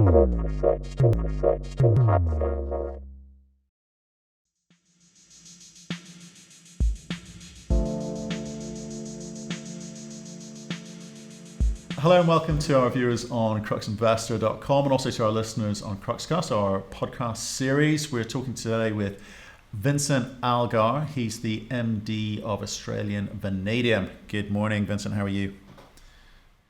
Hello and welcome to our viewers on cruxinvestor.com and also to our listeners on Cruxcast, our podcast series. We're talking today with Vincent Algar. He's the MD of Australian Vanadium. Good morning, Vincent. How are you?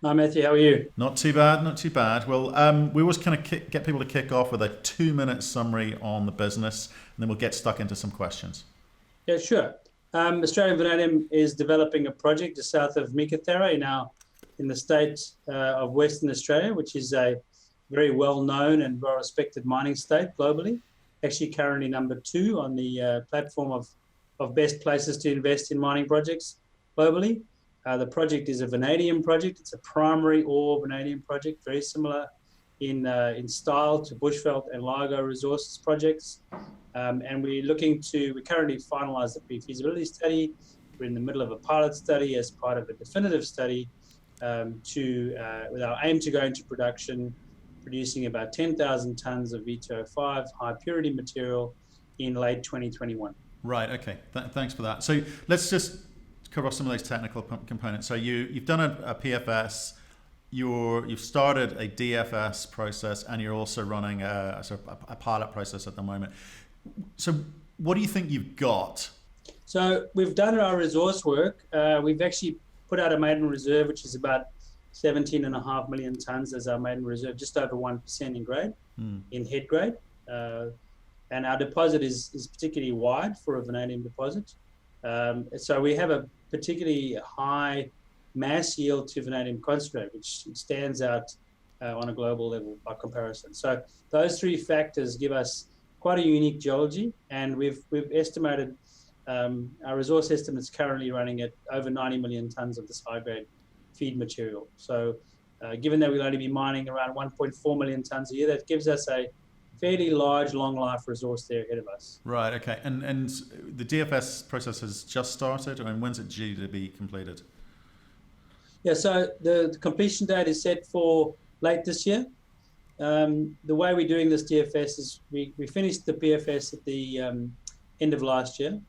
Hi, Matthew. How are you? Not too bad, not too bad. Well, we always kind of get people to kick off with a 2-minute summary on the business, and then we'll get stuck into some questions. Yeah, sure. Australian Vanadium is developing a project just south of Meekatharra in the state of Western Australia, which is a very well-known and well-respected mining state globally. Actually, currently number 2 on the platform of best places to invest in mining projects globally. The project is a vanadium project. It's a primary ore vanadium project, very similar in style to Bushveld and Algar resources projects. And we currently finalised the pre-feasibility study. We're in the middle of a pilot study as part of a definitive study with our aim to go into production, producing about 10,000 tonnes of V2O5 high purity material in late 2021. Right, okay. Thanks for that. So let's just cover off some of those technical components. So you've done a PFS, you've started a DFS process, and you're also running a pilot process at the moment. So what do you think you've got? So we've done our resource work. We've actually put out a maiden reserve, which is about 17.5 million tonnes as our maiden reserve, just over 1% in grade, in head grade. And our deposit is particularly wide for a vanadium deposit. So we have a particularly high mass yield to vanadium concentrate, which stands out on a global level by comparison. So those 3 factors give us quite a unique geology, and we've estimated our resource estimate's currently running at over 90 million tonnes of this high-grade feed material. So given that we'll only be mining around 1.4 million tonnes a year, that gives us a fairly large, long-life resource there ahead of us. Right, okay. And the DFS process has just started, and when's it due to be completed? Yeah, so the completion date is set for late this year. The way we're doing this DFS is we finished the PFS at the end of last year.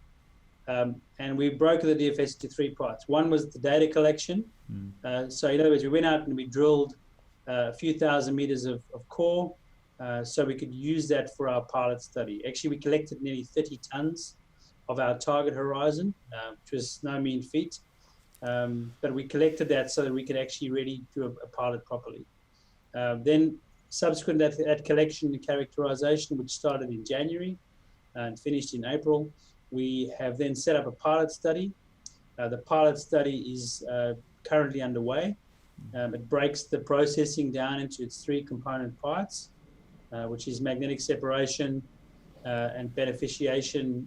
And we broke the DFS into 3 parts. One was the data collection. So in other words, we went out and we drilled a few thousand meters of core so we could use that for our pilot study. Actually, we collected nearly 30 tons of our target horizon, which was no mean feat. But we collected that so that we could actually really do a pilot properly. Then subsequent to that collection and characterization, which started in January and finished in April, we have then set up a pilot study. The pilot study is currently underway. It breaks the processing down into its 3 component parts, which is magnetic separation and beneficiation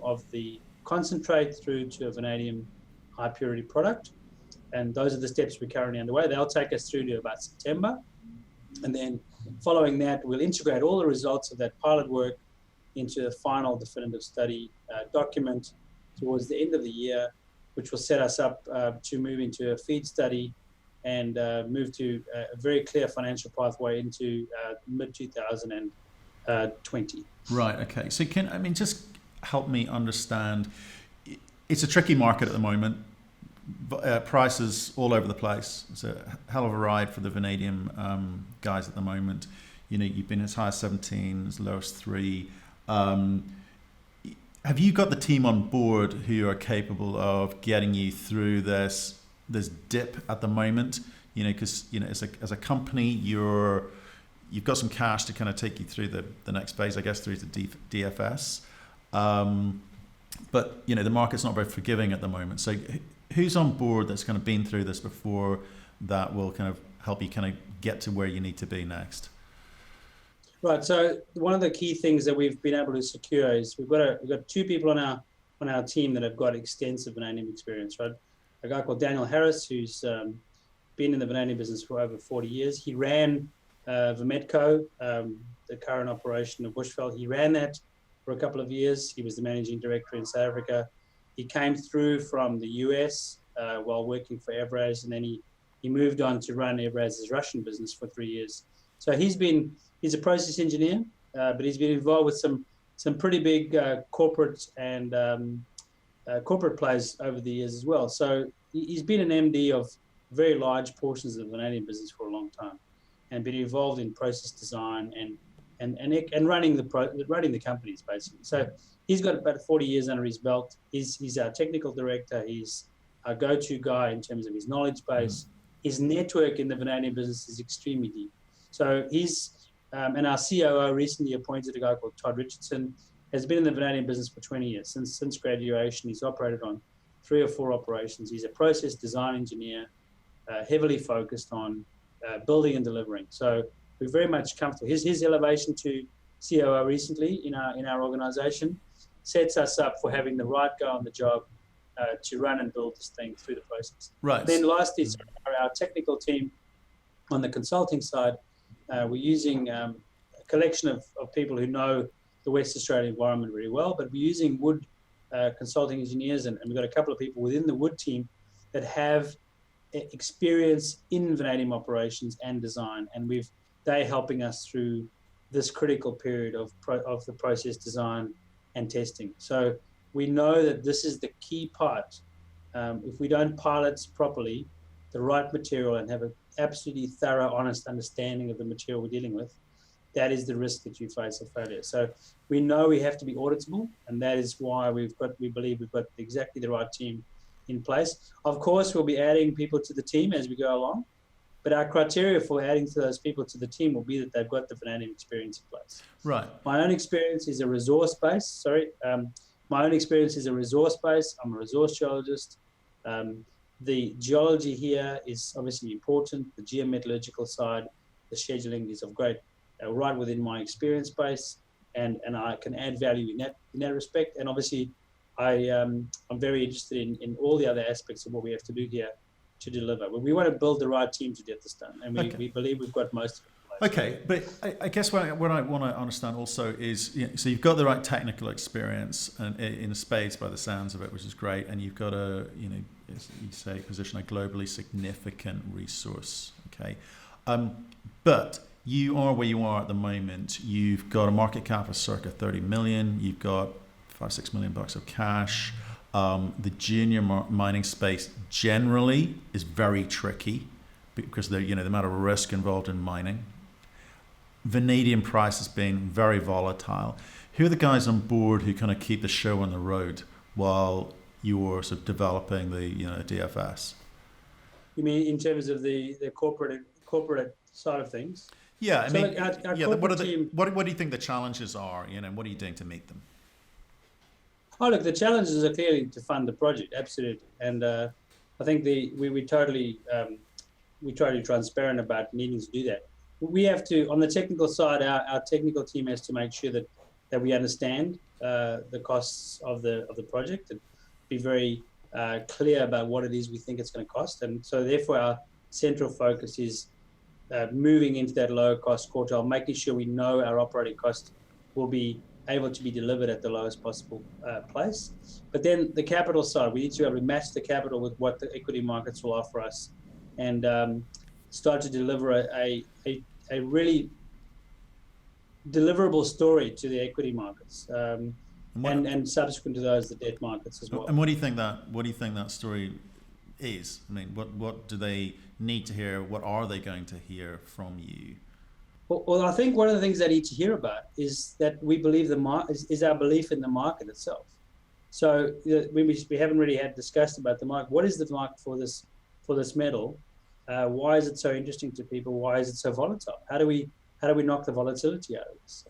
of the concentrate through to a vanadium high purity product. And those are the steps we're currently underway. They'll take us through to about September. And then following that, we'll integrate all the results of that pilot work into the final definitive study document towards the end of the year, which will set us up to move into a feed study and move to a very clear financial pathway into mid-2020. Right, okay. So just help me understand. It's a tricky market at the moment. Prices all over the place. It's a hell of a ride for the vanadium guys at the moment. You've been as high as 17, as low as 3. Have you got the team on board who are capable of getting you through this dip at the moment? Because as a company, you've got some cash to kind of take you through the next phase, I guess, through to DFS. But the market's not very forgiving at the moment. So who's on board that's kind of been through this before that will kind of help you kind of get to where you need to be next? Right. So one of the key things that we've been able to secure is we've got 2 people on our team that have got extensive vanadium experience. Right, a guy called Daniel Harris, who's been in the vanadium business for over 40 years. He ran Vametco, the current operation of Bushveld. He ran that for a couple of years. He was the managing director in South Africa. He came through from the US while working for Evraz, and then he moved on to run Evraz's Russian business for 3 years. So he's a process engineer, but he's been involved with some pretty big corporate and corporate players over the years as well. So he's been an MD of very large portions of the vanadium business for a long time, and been involved in process design and running the companies basically. So he's got about 40 years under his belt. He's our technical director. He's our go-to guy in terms of his knowledge base. His network in the vanadium business is extremely deep. So he's and our COO recently appointed a guy called Todd Richardson, has been in the vanadium business for 20 years. Since graduation, he's operated on 3 or 4 operations. He's a process design engineer, heavily focused on building and delivering. So we're very much comfortable. His elevation to COO recently in our organization sets us up for having the right guy on the job to run and build this thing through the process. Right. Then lastly, our technical team on the consulting side, we're using a collection of people who know the West Australian environment really well, but we're using wood consulting engineers, and we've got a couple of people within the wood team that have experience in vanadium operations and design, and they're helping us through this critical period of the process design and testing. So we know that this is the key part. If we don't pilot properly the right material and have an absolutely thorough, honest understanding of the material we're dealing with, that is the risk that you face of failure. So we know we have to be auditable, and that is why we believe we've got exactly the right team in place. Of course, we'll be adding people to the team as we go along, but our criteria for adding to those people to the team will be that they've got the vanadium experience in place. Right. My own experience is a resource base. My own experience is a resource base. I'm a resource geologist. The geology here is obviously important. The geometallurgical side, the scheduling is of great, right within my experience base, and I can add value in that respect. And obviously, I'm very interested in all the other aspects of what we have to do here to deliver. But we want to build the right team to get this done, and we believe we've got most of it. Okay, but I guess what I want to understand also is, so you've got the right technical experience and in spades by the sounds of it, which is great, and you've got as you say, position a globally significant resource. Okay, but you are where you are at the moment. You've got a market cap of circa 30 million. You've got $5-6 million of cash. The junior mining space generally is very tricky because the amount of risk involved in mining. Vanadium price has been very volatile. Who are the guys on board who kind of keep the show on the road while you're sort of developing the DFS? You mean in terms of the corporate side of things? Yeah, I mean, what do you think the challenges are? What are you doing to meet them? Oh, look, the challenges are clearly to fund the project, absolutely, and I think we totally transparent about needing to do that. We have to, on the technical side, our technical team has to make sure that we understand the costs of the project and be very clear about what it is we think it's going to cost. And so therefore our central focus is moving into that lower cost quartile, making sure we know our operating cost will be able to be delivered at the lowest possible place. But then the capital side, we need to be able to match the capital with what the equity markets will offer us, and start to deliver a really deliverable story to the equity markets, and subsequent to those, the debt markets as well. And what do you think that story is? I mean, what do they need to hear? What are they going to hear from you? Well, I think one of the things they need to hear about is that we believe is our belief in the market itself. So we haven't really discussed about the market. What is the market for this metal? Why is it so interesting to people? Why is it so volatile? How do we knock the volatility out of this?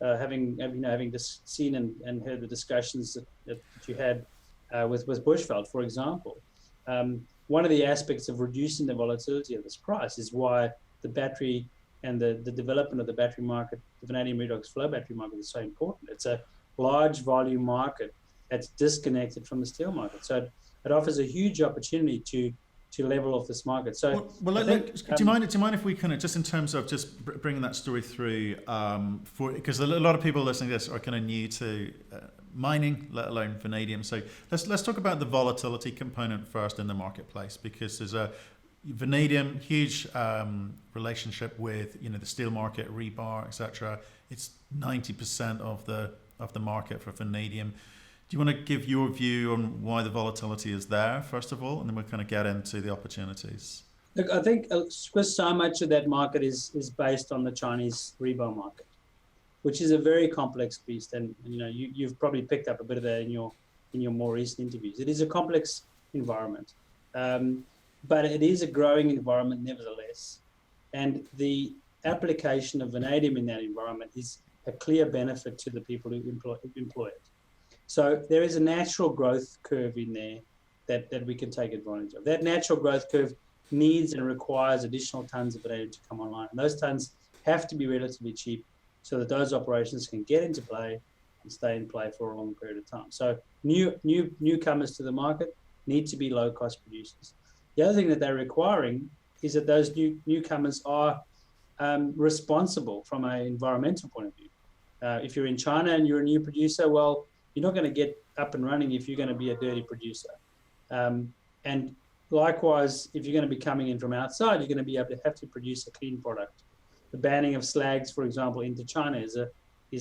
Having just seen and heard the discussions that you had with Bushveld, for example, one of the aspects of reducing the volatility of this price is why the battery and the development of the battery market, the vanadium redox flow battery market, is so important. It's a large volume market that's disconnected from the steel market. So it offers a huge opportunity to level off this market. So, do you mind if we kind of, just in terms of just bringing that story through, because a lot of people listening to this are kind of new to mining, let alone vanadium. So let's talk about the volatility component first in the marketplace, because there's vanadium, huge relationship with the steel market, rebar, etc. It's 90% of the market for vanadium. Do you want to give your view on why the volatility is there, first of all, and then we'll kind of get into the opportunities? Look, I think because so much of that market is based on the Chinese rebar market, which is a very complex beast, and you've probably picked up a bit of that in your more recent interviews. It is a complex environment, but it is a growing environment nevertheless, and the application of vanadium in that environment is a clear benefit to the people who employ it. So there is a natural growth curve in there that we can take advantage of. That natural growth curve needs and requires additional tons of vanadium to come online. And those tons have to be relatively cheap so that those operations can get into play and stay in play for a long period of time. So newcomers to the market need to be low-cost producers. The other thing that they're requiring is that those newcomers are responsible from an environmental point of view. If you're in China and you're a new producer, well, you're not going to get up and running if you're going to be a dirty producer. And likewise, if you're going to be coming in from outside, you're going to be able to have to produce a clean product. The banning of slags, for example, into China is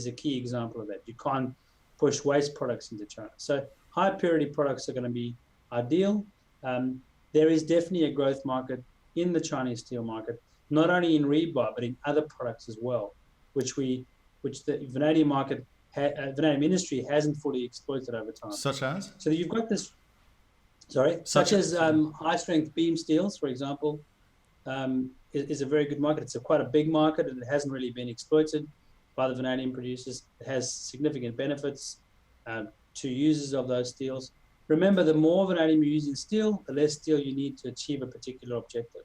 a key example of that. You can't push waste products into China. So high purity products are going to be ideal. There is definitely a growth market in the Chinese steel market, not only in rebar, but in other products as well, which the vanadium market, vanadium industry hasn't fully exploited over time. Such as? So you've got this, such as high strength beam steels, for example, is a very good market. It's quite a big market and it hasn't really been exploited by the vanadium producers. It has significant benefits to users of those steels. Remember, the more vanadium you use in steel, the less steel you need to achieve a particular objective.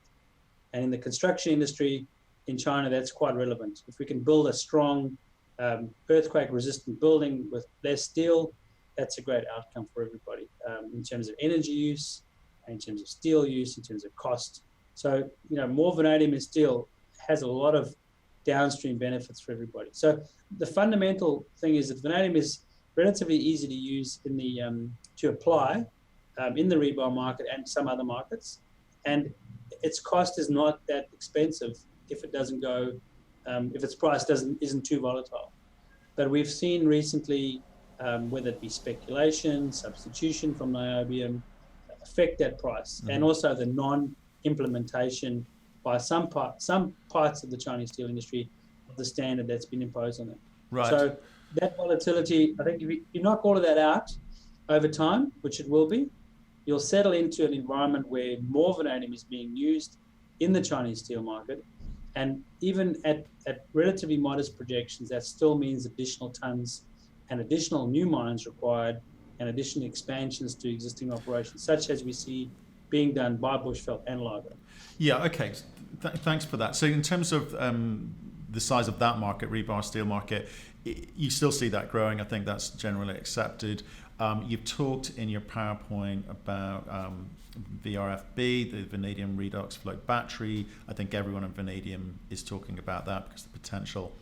And in the construction industry in China, that's quite relevant. If we can build a strong earthquake-resistant building with less steel, that's a great outcome for everybody in terms of energy use, in terms of steel use, in terms of cost. So, more vanadium in steel has a lot of downstream benefits for everybody. So the fundamental thing is that vanadium is relatively easy to use in the to apply in the rebar market and some other markets, and its cost is not that expensive if it doesn't go if its price isn't too volatile. But we've seen recently, whether it be speculation, substitution from niobium, affect that price, and also the non-implementation by some parts of the Chinese steel industry of the standard that's been imposed on them. Right. So that volatility, I think, if you knock all of that out over time, which it will be, you'll settle into an environment where more vanadium is being used in the Chinese steel market. And even at relatively modest projections, that still means additional tons and additional new mines required and additional expansions to existing operations, such as we see being done by Bushveld and Algar. Yeah, okay. Thanks for that. So in terms of the size of that market, rebar steel market, you still see that growing. I think that's generally accepted. You've talked in your PowerPoint about VRFB, the vanadium redox float battery. I think everyone in vanadium is talking about that because the potential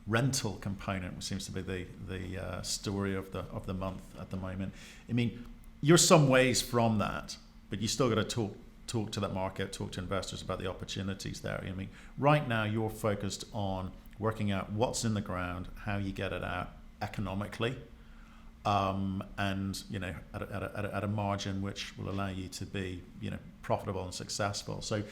rental component seems to be the story of the month at the moment. I mean, you're some ways from that, but you still got to talk to that market, talk to investors about the opportunities there. I mean, right now you're focused on working out what's in the ground, how you get it out economically, and at a margin which will allow you to be profitable and successful. So,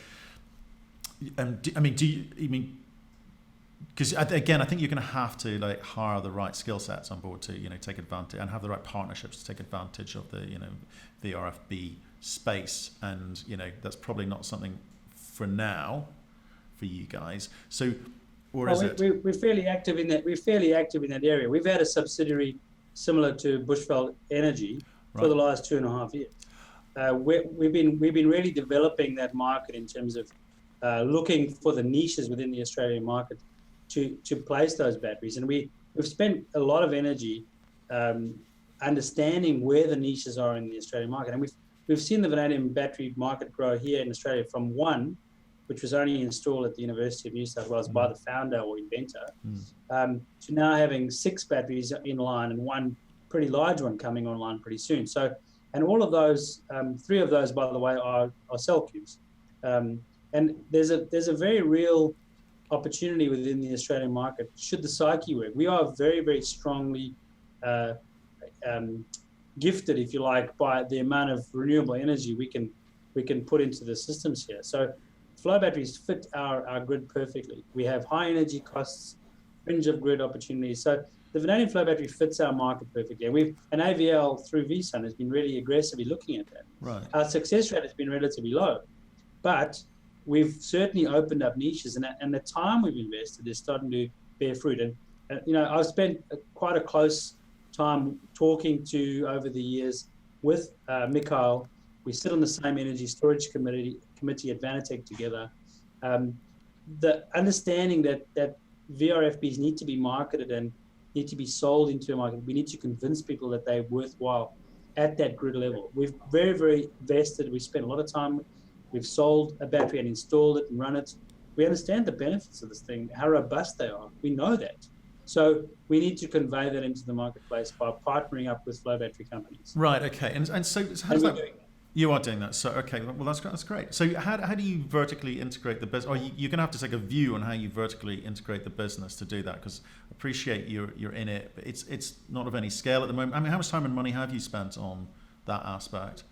because again, I think you're going to have to hire the right skill sets on board to take advantage and have the right partnerships to take advantage of the VRFB space, and that's probably not something for now for you guys. So, or is it? We're fairly active in that. We're fairly active in that area. We've had a subsidiary similar to Bushveld Energy for the last 2.5 years. We've been really developing that market in terms of looking for the niches within the Australian market to place those batteries, and we've spent a lot of energy understanding where the niches are in the Australian market, and we've seen the vanadium battery market grow here in Australia from one, which was only installed at the University of New South Wales by the founder or inventor, to now having 6 batteries in line and one pretty large one coming online pretty soon. So, and all of those, 3 of those, by the way, are cell cubes. And there's a very real opportunity within the Australian market. Should the psyche work, we are very, very strongly gifted, if you like, by the amount of renewable energy we can put into the systems here. So flow batteries fit our grid perfectly. We have high energy costs, fringe of grid opportunities. So the vanadium flow battery fits our market perfectly. And AVL through Vincent has been really aggressively looking at that. Right. Our success rate has been relatively low, but we've certainly opened up niches, and the time we've invested is starting to bear fruit. And I've spent quite a close time talking to over the years with Mikhail. We sit on the same energy storage committee at Vanatech together. The understanding that VRFBs need to be marketed and need to be sold into a market. We need to convince people that they're worthwhile at that grid level. We've very, very vested. We spent a lot of time. We've sold a battery and installed it and run it. We understand the benefits of this thing, how robust they are. We know that. So we need to convey that into the marketplace by partnering up with flow battery companies. Right. Okay. And so how does that? You are doing that. So, okay, well, that's great. So how do you vertically integrate the business? Or you're going to have to take a view on how you vertically integrate the business to do that, because I appreciate you're in it, but it's not of any scale at the moment. I mean, how much time and money have you spent on that aspect?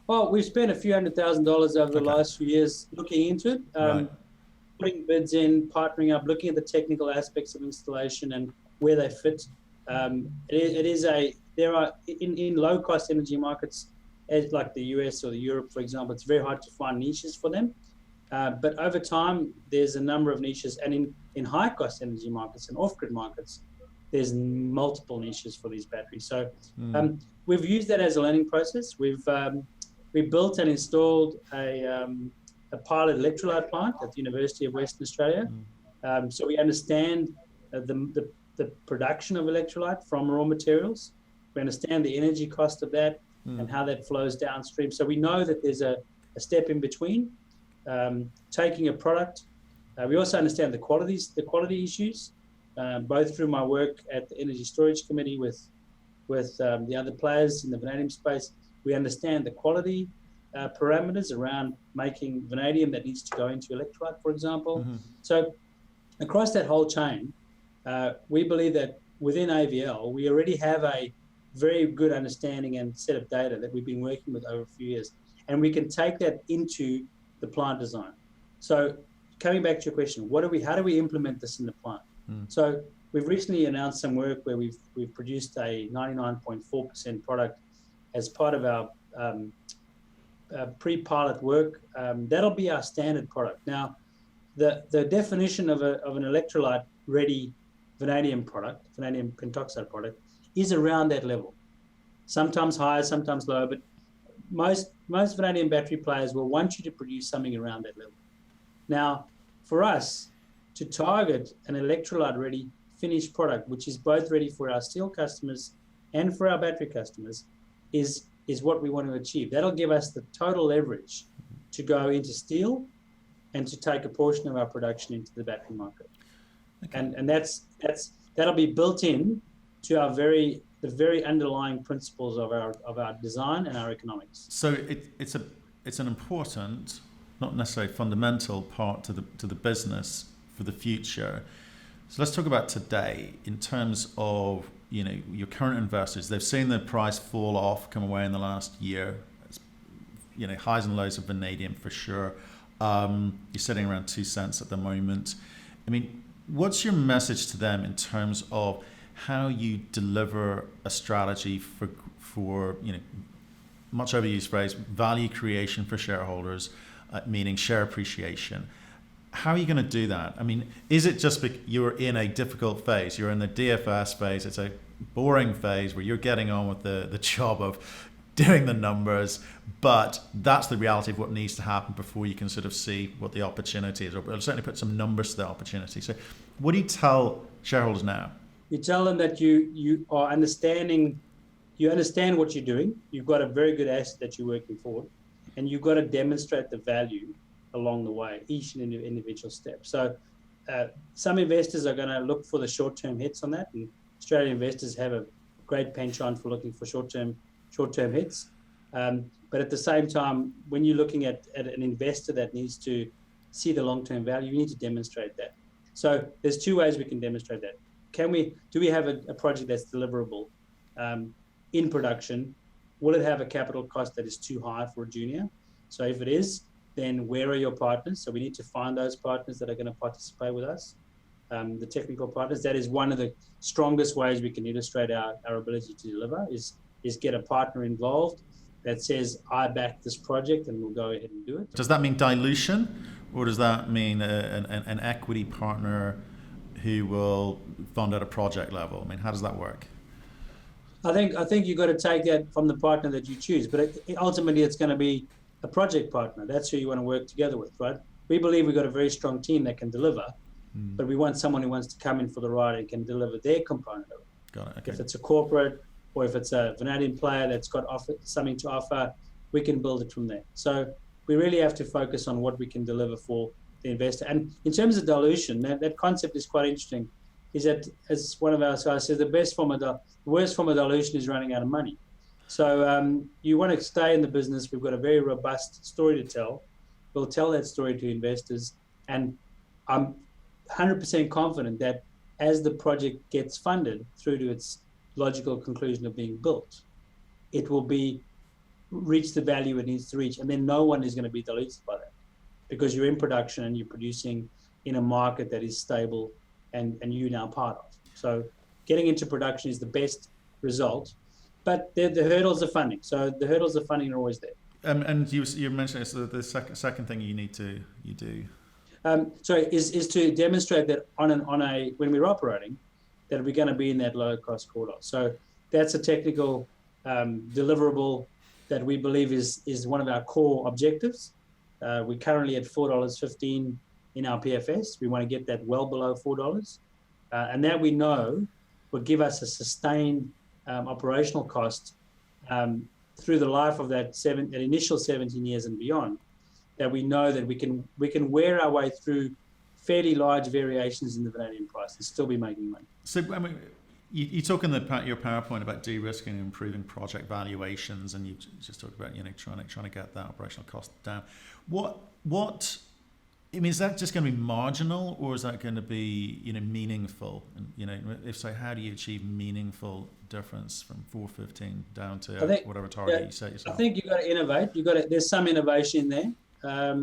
Well, we've spent a few $100,000 over the last few years looking into it, Right. putting bids in, partnering up, looking at the technical aspects of installation and where they fit. There are in low-cost energy markets, as like the US or the Europe, for example, it's very hard to find niches for them. But over time, there's a number of niches. And in high-cost energy markets and off-grid markets, there's multiple niches for these batteries. So we've used that as a learning process. We built and installed a pilot electrolyte plant at the University of Western Australia. So we understand the production of electrolyte from raw materials. We understand the energy cost of that and how that flows downstream. So we know that there's a step in between taking a product. We also understand the quality issues, both through my work at the Energy Storage Committee with the other players in the vanadium space. We understand the quality parameters around making vanadium that needs to go into electrolyte, for example. So across that whole chain, we believe that within AVL, we already have a very good understanding and set of data that we've been working with over a few years. And we can take that into the plant design. So coming back to your question, how do we implement this in the plant? So we've recently announced some work where we've produced a 99.4% product as part of our pre-pilot work. That'll be our standard product. Now, the definition of an electrolyte-ready vanadium product, vanadium pentoxide product, is around that level. Sometimes higher, sometimes lower, but most vanadium battery players will want you to produce something around that level. Now, for us to target an electrolyte-ready finished product, which is both ready for our steel customers and for our battery customers, is what we want to achieve. That'll give us the total leverage to go into steel and to take a portion of our production into the battery market. Okay. And that'll be built in to the very underlying principles of our design and our economics. So it's an important, not necessarily fundamental part to the business for the future. So let's talk about today in terms of your current investors. They've seen the price fall off, come away in the last year. It's, highs and lows of vanadium for sure. You're sitting around 2 cents at the moment. I mean, what's your message to them in terms of how you deliver a strategy for much overused phrase, value creation for shareholders, meaning share appreciation? How are you going to do that? I mean, is it just you're in a difficult phase? You're in the DFS phase. It's a boring phase where you're getting on with the job of doing the numbers, but that's the reality of what needs to happen before you can sort of see what the opportunity is, or certainly put some numbers to the opportunity. So what do you tell shareholders now? You tell them that you are understanding, you understand what you're doing. You've got a very good asset that you're working for, and you've got to demonstrate the value along the way, each individual step. So some investors are going to look for the short-term hits on that, and Australian investors have a great penchant for looking for short-term hits. But at the same time, when you're looking at an investor that needs to see the long-term value, you need to demonstrate that. So there's two ways we can demonstrate that. Do we have a project that's deliverable in production? Will it have a capital cost that is too high for a junior? So if it is, then where are your partners? So we need to find those partners that are going to participate with us, the technical partners. That is one of the strongest ways we can illustrate our ability to deliver is get a partner involved that says, I back this project and we'll go ahead and do it. Does that mean dilution, or does that mean an equity partner who will fund at a project level? I mean, how does that work? I think you've got to take that from the partner that you choose, but ultimately it's going to be a project partner. That's who you want to work together with, right? We believe we've got a very strong team that can deliver, but we want someone who wants to come in for the ride and can deliver their component of it. Got it. Okay. If it's a corporate or if it's a vanadium player that's got something to offer, we can build it from there. So we really have to focus on what we can deliver for the investor. And in terms of dilution, that concept is quite interesting. Is that, as one of our guys says, the worst form of dilution is running out of money. So you want to stay in the business. We've got a very robust story to tell. We'll tell that story to investors. And I'm 100% confident that as the project gets funded through to its logical conclusion of being built, it will reach the value it needs to reach. And then no one is going to be diluted by that, because you're in production and you're producing in a market that is stable and you're now part of. So getting into production is the best result, but the hurdles of funding. So the hurdles of funding are always there. And you mentioned it's the second thing you do. Is to demonstrate that when we're operating, that we're going to be in that low cost quartile. So that's a technical deliverable that we believe is one of our core objectives. We're currently at $4.15 in our PFS. We want to get that well below $4, and that we know will give us a sustained operational cost through the life of that initial 17 years and beyond. That we know that we can wear our way through fairly large variations in the vanadium price and still be making money. So I mean, you talk in your PowerPoint about de-risking and improving project valuations, and you just talked about trying to get that operational cost down. What I mean, is that just going to be marginal, or is that going to be meaningful? And if so, how do you achieve meaningful difference from 415 down to whatever target you set yourself? I think you've got to innovate. There's some innovation there. Our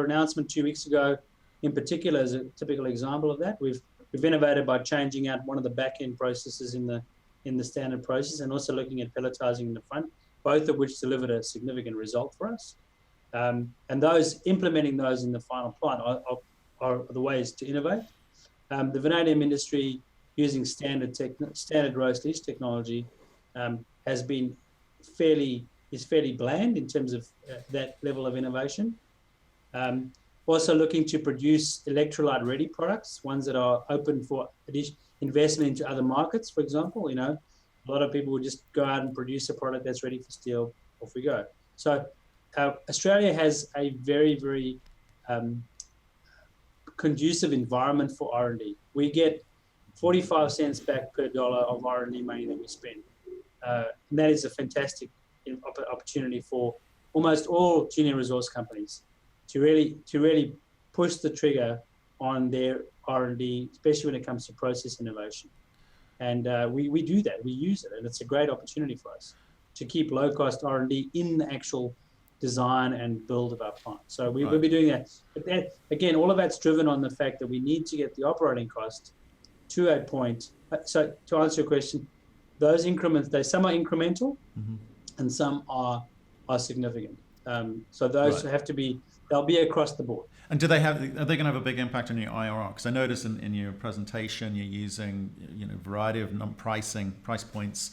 announcement 2 weeks ago, in particular, is a typical example of that. We've innovated by changing out one of the back-end processes in the standard process, and also looking at pelletizing in the front, both of which delivered a significant result for us. And implementing those in the final plant are the ways to innovate. The vanadium industry, using standard roast leach technology, has been fairly bland in terms of that level of innovation. Also looking to produce electrolyte ready products, ones that are open for investment into other markets. For example, a lot of people would just go out and produce a product that's ready for steel. Off we go. So Australia has a very, very conducive environment for R&D. We get 45 cents back per dollar of R&D money that we spend. And that is a fantastic opportunity for almost all junior resource companies to really push the trigger on their R&D, especially when it comes to process innovation. And we do that. We use it, and it's a great opportunity for us to keep low-cost R&D in the actual design and build of our plant. So we'll be doing that. But that, again, all of that's driven on the fact that we need to get the operating cost to a point. So to answer your question, those increments, some are incremental, and some are significant. So those have to be, they'll be across the board. And are they going to have a big impact on your IRR? Because I noticed in your presentation you're using a variety of price points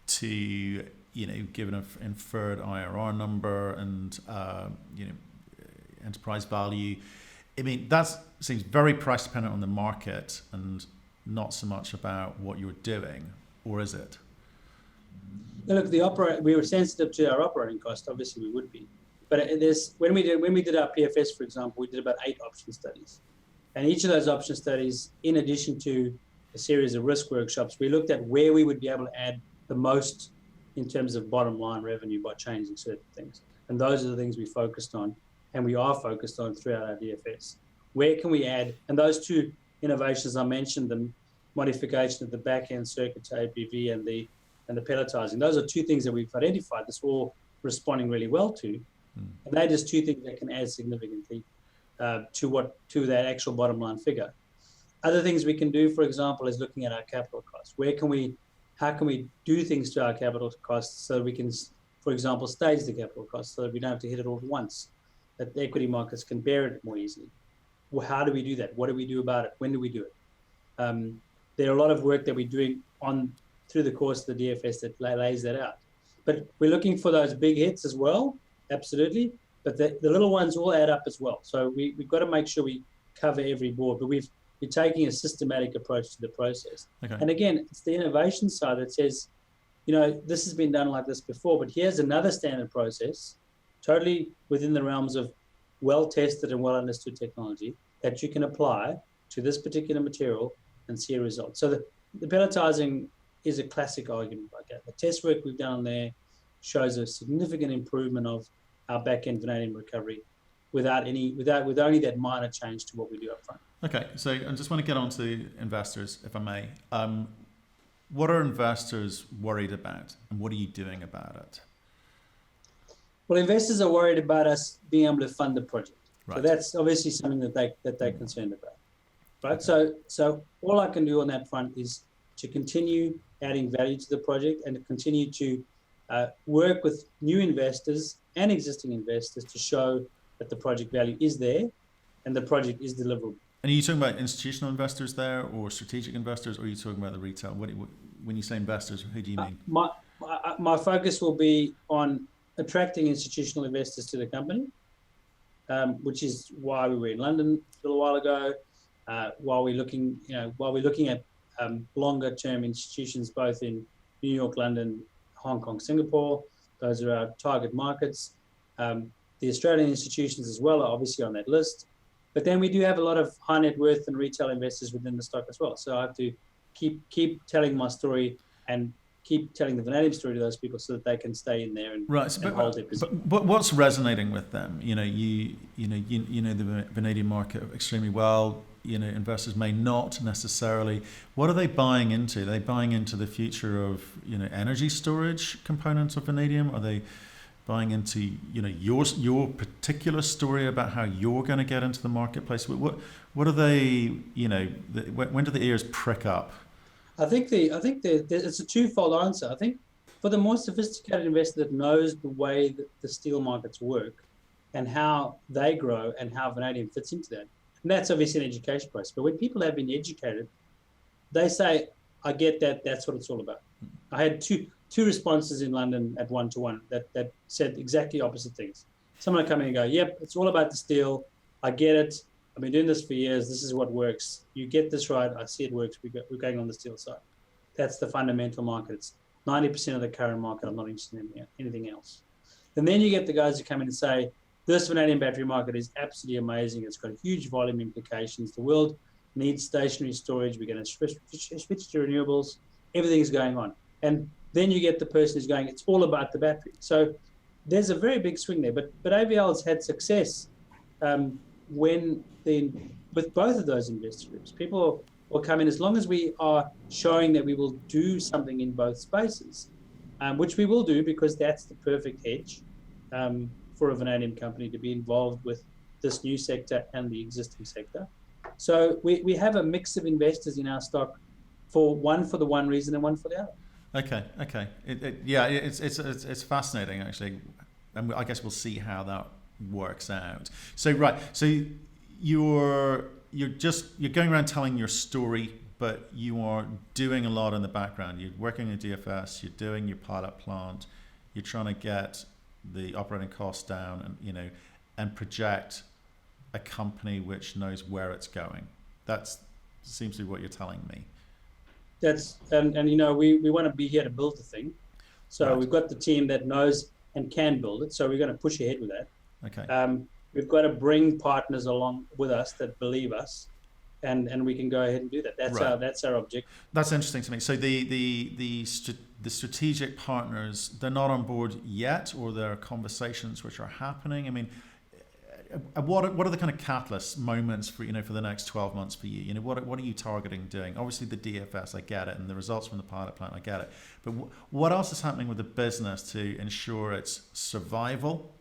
to give an inferred IRR number and enterprise value. I mean, that seems very price dependent on the market and not so much about what you're doing, or is it? Look, we were sensitive to our operating cost. Obviously, we would be. But when we did our PFS, for example, we did about 8 option studies, and each of those option studies, in addition to a series of risk workshops, we looked at where we would be able to add the most in terms of bottom line revenue by changing certain things. And those are the things we focused on, and we are focused on throughout our DFS. Where can we add? And those two innovations I mentioned, the modification of the back-end circuit to APV and the pelletizing. Those are two things that we've identified that's all responding really well to. And they're just two things that can add significantly to that actual bottom line figure. Other things we can do, for example, is looking at our capital costs. How can we do things to our capital costs so that we can, for example, stage the capital costs so that we don't have to hit it all at once, that the equity markets can bear it more easily. Well, how do we do that? What do we do about it? When do we do it? There are a lot of work that we're doing through the course of the DFS that lays that out. But we're looking for those big hits as well, absolutely. But the little ones all add up as well. So we've got to make sure we cover every board. But we're taking a systematic approach to the process. Okay. And again, it's the innovation side that says, this has been done like this before, but here's another standard process, totally within the realms of well-tested and well-understood technology that you can apply to this particular material and see a result. So the pelletizing is a classic argument like that. The test work we've done on there shows a significant improvement of our back-end vanadium recovery with only that minor change to what we do up front. Okay, so I just want to get on to investors, if I may. What are investors worried about, and what are you doing about it? Well, investors are worried about us being able to fund the project. Right. So that's obviously something that they're concerned about, right? Okay. So all I can do on that front is to continue adding value to the project and to continue to work with new investors and existing investors to show that the project value is there and the project is deliverable. And are you talking about institutional investors there, or strategic investors, or are you talking about the retail? When you say investors, who do you mean? My focus will be on attracting institutional investors to the company, which is why we were in London a little while ago. While we're looking at longer-term institutions, both in New York, London, Hong Kong, Singapore. Those are our target markets. The Australian institutions as well are obviously on that list. But then we do have a lot of high net worth and retail investors within the stock as well. So I have to keep telling my story and keep telling the vanadium story to those people so that they can stay in there and, hold their position. But what's resonating with them? You know the vanadium market extremely well. Investors may not necessarily. What are they buying into? Are they buying into the future of energy storage components of vanadium? Are they buying into your particular story about how you're going to get into the marketplace? What are they? When do the ears prick up? I think it's a twofold answer. I think for the more sophisticated investor that knows the way that the steel markets work and how they grow and how vanadium fits into that, and that's obviously an education process. But when people have been educated, they say, "I get that. That's what it's all about." I had two responses in London at 1-to-1 that said exactly opposite things. Someone would come in and go, "Yep, it's all about the steel. I get it. I've been doing this for years. This is what works. You get this right. I see it works. We're going on the steel side. That's the fundamental market. It's 90% of the current market. I'm not interested in anything else." And then you get the guys who come in and say, "This vanadium battery market is absolutely amazing. It's got huge volume implications. The world needs stationary storage. We're going to switch to renewables. Everything's going on." And then you get the person who's going, "It's all about the battery." So there's a very big swing there. But AVL has had success with both of those investor groups. People will come in as long as we are showing that we will do something in both spaces, which we will do because that's the perfect hedge for a vanadium company to be involved with this new sector and the existing sector. So we have a mix of investors in our stock for the one reason and one for the other. Okay. It's fascinating actually, and I guess we'll see how that works out. So you're going around telling your story, but you are doing a lot in the background. You're working in DFS. You're doing your pilot plant. You're trying to get the operating costs down, and project a company which knows where it's going. That seems to be what you're telling me. That's and we want to be here to build the thing. So right. We've got the team that knows and can build it. So we're going to push ahead with that. Okay. We've got to bring partners along with us that believe us. and we can go ahead and do that. That's our objective. That's interesting to me. So the strategic partners, they're not on board yet, or there are conversations which are happening. I mean, what are the kind of catalyst moments for for the next 12 months for you? What are you targeting doing? Obviously the DFS, I get it, and the results from the pilot plant, I get it. But what else is happening with the business to ensure its survival,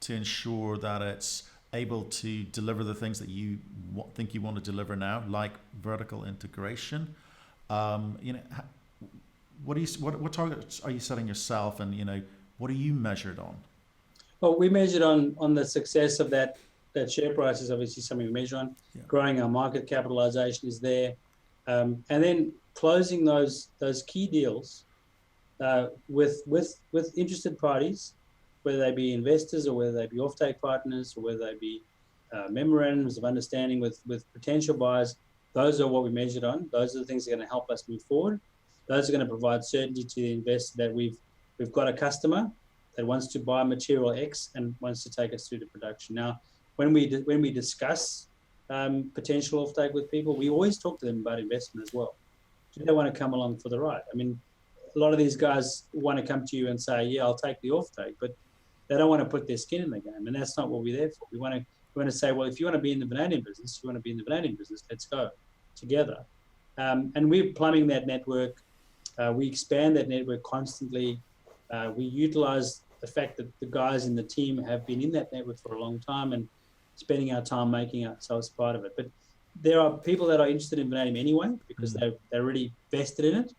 to ensure that it's able to deliver the things that you think you want to deliver now, like vertical integration? What targets are you setting yourself, and what are you measured on? Well, we measured on the success of that share price is obviously something we measure on. Yeah. Growing our market capitalization is there, and then closing those key deals with interested parties, whether they be investors or whether they be offtake partners or whether they be memorandums of understanding with potential buyers. Those are what we measured on. Those are the things that are going to help us move forward. Those are going to provide certainty to the investor that we've got a customer that wants to buy material X and wants to take us through to production. Now, when we discuss potential offtake with people, we always talk to them about investment as well. Do they want to come along for the ride? I mean, a lot of these guys want to come to you and say, yeah, I'll take the offtake, but they don't want to put their skin in the game, and that's not what we're there for. We want to say, well, if you want to be in the vanadium business, let's go together. And we're plumbing that network. We expand that network constantly. We utilize the fact that the guys in the team have been in that network for a long time and spending our time making ourselves part of it. But there are people that are interested in vanadium anyway because they're really vested in it.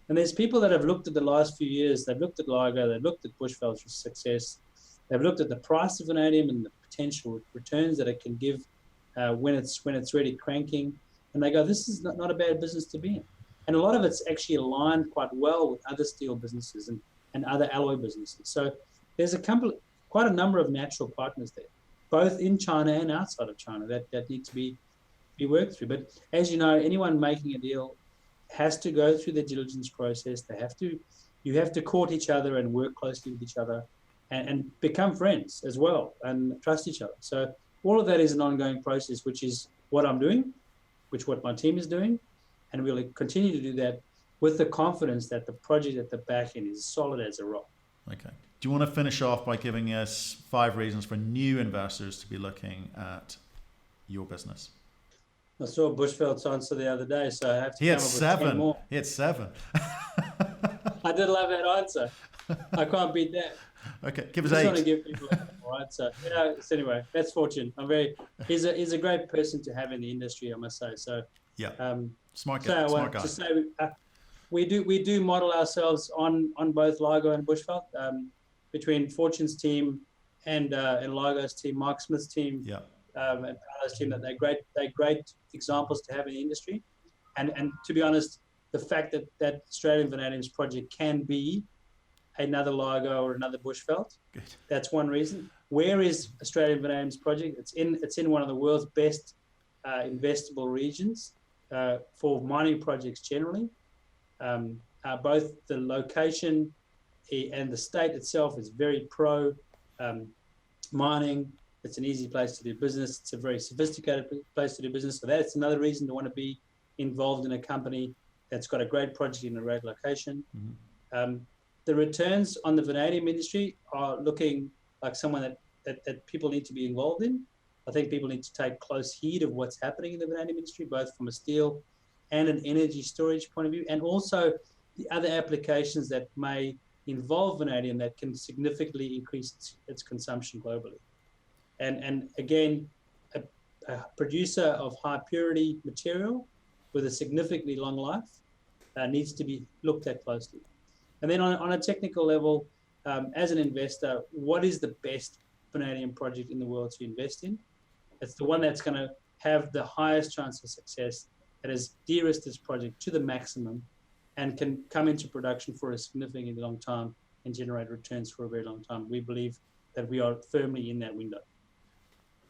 And there's people that have looked at the last few years. They've looked at Algar, they've looked at Bushveld's success. They've looked at the price of vanadium and the potential returns that it can give when it's really cranking. And they go, this is not a bad business to be in. And a lot of it's actually aligned quite well with other steel businesses and other alloy businesses. So there's quite a number of natural partners there, both in China and outside of China that need to be worked through. But as you know, anyone making a deal has to go through the diligence process. You have to court each other and work closely with each other and become friends as well and trust each other. So all of that is an ongoing process, which is what I'm doing, what my team is doing, and we'll continue to do that with the confidence that the project at the back end is solid as a rock. Okay. Do you want to finish off by giving us 5 reasons for new investors to be looking at your business? I saw Bushveld's answer the other day, so I have to come up with 10 more. He had 7. I did love that answer. I can't beat that. Okay, give us 8. I just want to give people an answer. So anyway, that's Fortune. He's a great person to have in the industry, I must say. So yeah, smart guy. Smart guy. To say we do model ourselves on both Algar and Bushveld, between Fortune's team and Algar's team, Mark Smith's team, and Paolo's team. That they're great examples to have in the industry, and to be honest, the fact that Australian Vanadium's project can be another Algar or another Bushveld, that's one reason. Where is Australian Vanadium's project? It's in one of the world's best investable regions for mining projects generally. Both the location and the state itself is very pro mining. It's an easy place to do business. It's a very sophisticated place to do business. So that's another reason to want to be involved in a company that's got a great project in a great location. Mm-hmm. The returns on the vanadium industry are looking like someone that people need to be involved in. I think people need to take close heed of what's happening in the vanadium industry, both from a steel and an energy storage point of view, and also the other applications that may involve vanadium that can significantly increase its consumption globally. And again, a producer of high purity material with a significantly long life needs to be looked at closely. And then on a technical level, as an investor, what is the best vanadium project in the world to invest in? It's the one that's going to have the highest chance of success, that has de-risked this project to the maximum and can come into production for a significantly long time and generate returns for a very long time. We believe that we are firmly in that window.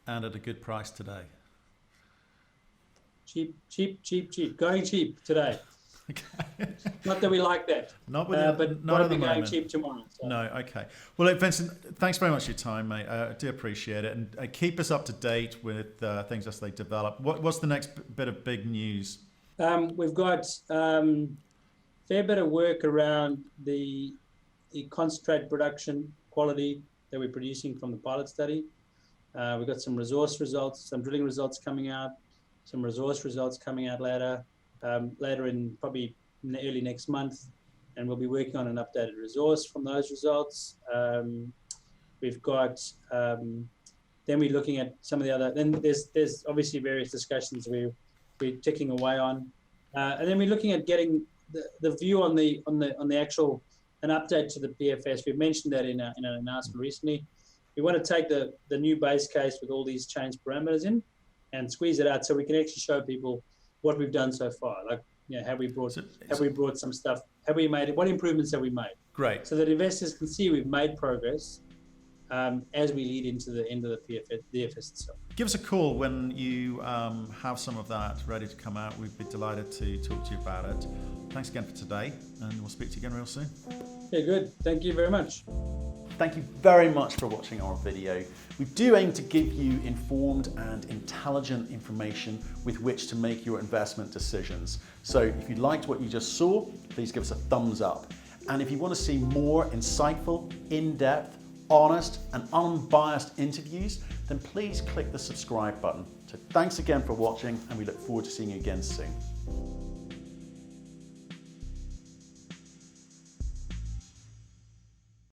And at a good price today. Cheap. Going cheap today. Okay. Not that we like that, Not but not won't at the be going moment. cheap tomorrow. So. No, okay. Well, look, Vincent, thanks very much for your time, mate. I do appreciate it. And keep us up to date with things as they develop. What's the next bit of big news? We've got fair bit of work around the concentrate production quality that we're producing from the pilot study. We've got some resource results, some drilling results coming out, some resource results coming out later in probably early next month, and we'll be working on an updated resource from those results. We've got then we're looking at some of the other. Then there's obviously various discussions we're ticking away on, and then we're looking at getting the view on the actual an update to the PFS. We've mentioned that in an announcement recently. We want to take the new base case with all these changed parameters in and squeeze it out so we can actually show people what we've done so far. Like, you know, have we brought some stuff? Have we made it? What improvements have we made? Great. So that investors can see we've made progress as we lead into the end of the DFS itself. Give us a call when you have some of that ready to come out. We'd be delighted to talk to you about it. Thanks again for today, and we'll speak to you again real soon. Yeah, good. Thank you very much. Thank you very much for watching our video. We do aim to give you informed and intelligent information with which to make your investment decisions. So if you liked what you just saw, please give us a thumbs up. And if you want to see more insightful, in-depth, honest and unbiased interviews, then please click the subscribe button. So thanks again for watching, and we look forward to seeing you again soon.